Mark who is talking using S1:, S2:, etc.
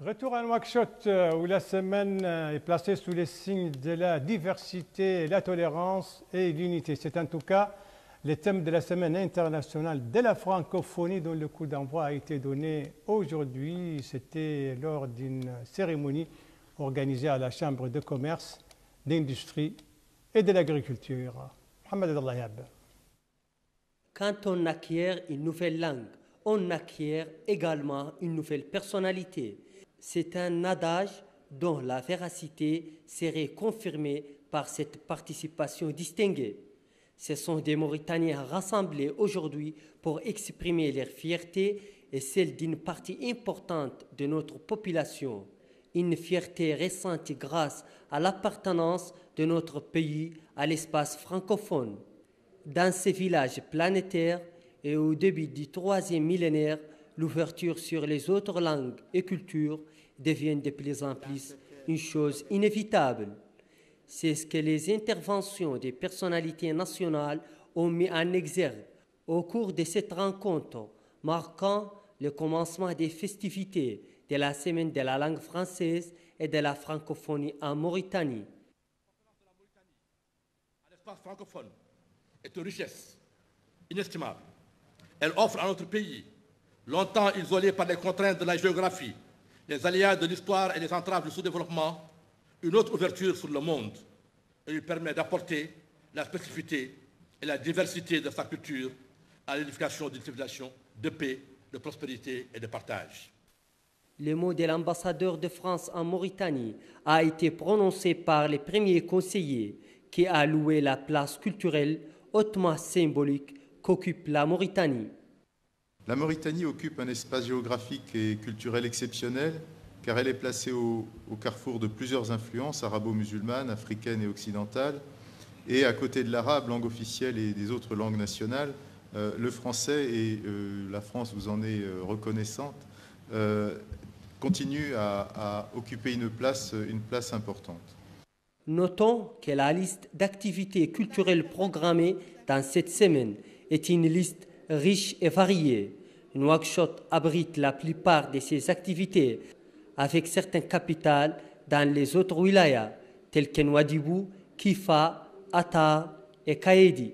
S1: Retour à Nouakchott où la semaine est placée sous les signes de la diversité, la tolérance et l'unité. C'est en tout cas le thème de la semaine internationale de la francophonie dont le coup d'envoi a été donné aujourd'hui. C'était lors d'une cérémonie organisée à la Chambre de commerce, d'industrie et de l'agriculture. Mohamed Adallayab.
S2: Quand on acquiert une nouvelle langue, on acquiert également une nouvelle personnalité. C'est un adage dont la véracité serait confirmée par cette participation distinguée. Ce sont des Mauritaniens rassemblés aujourd'hui pour exprimer leur fierté et celle d'une partie importante de notre population. Une fierté ressentie grâce à l'appartenance de notre pays à l'espace francophone. Dans ces villages planétaires et au début du 3e millénaire, l'ouverture sur les autres langues et cultures devient de plus en plus une chose inévitable. C'est ce que les interventions des personnalités nationales ont mis en exergue au cours de cette rencontre, marquant le commencement des festivités de la semaine de la langue française et de la francophonie en Mauritanie.
S3: L'espace francophone est une richesse inestimable. Elle offre à notre pays, longtemps isolé par les contraintes de la géographie, les aléas de l'histoire et les entraves du sous-développement, une autre ouverture sur le monde. Elle lui permet d'apporter la spécificité et la diversité de sa culture à l'édification d'une civilisation de paix, de prospérité et de partage.
S2: Le mot de l'ambassadeur de France en Mauritanie a été prononcé par les premiers conseillers qui a loué la place culturelle hautement symbolique qu'occupe la Mauritanie.
S4: La Mauritanie occupe un espace géographique et culturel exceptionnel car elle est placée au carrefour de plusieurs influences arabo-musulmanes, africaines et occidentales. Et à côté de l'arabe, langue officielle et des autres langues nationales, le français, et la France vous en est reconnaissante, continue à occuper une place importante.
S2: Notons que la liste d'activités culturelles programmées dans cette semaine est une liste riche et variée. Nouakchott abrite la plupart de ces activités, avec certaines capitales dans les autres wilayas, telles que Nouadhibou, Kifa, Attar et Kaédi.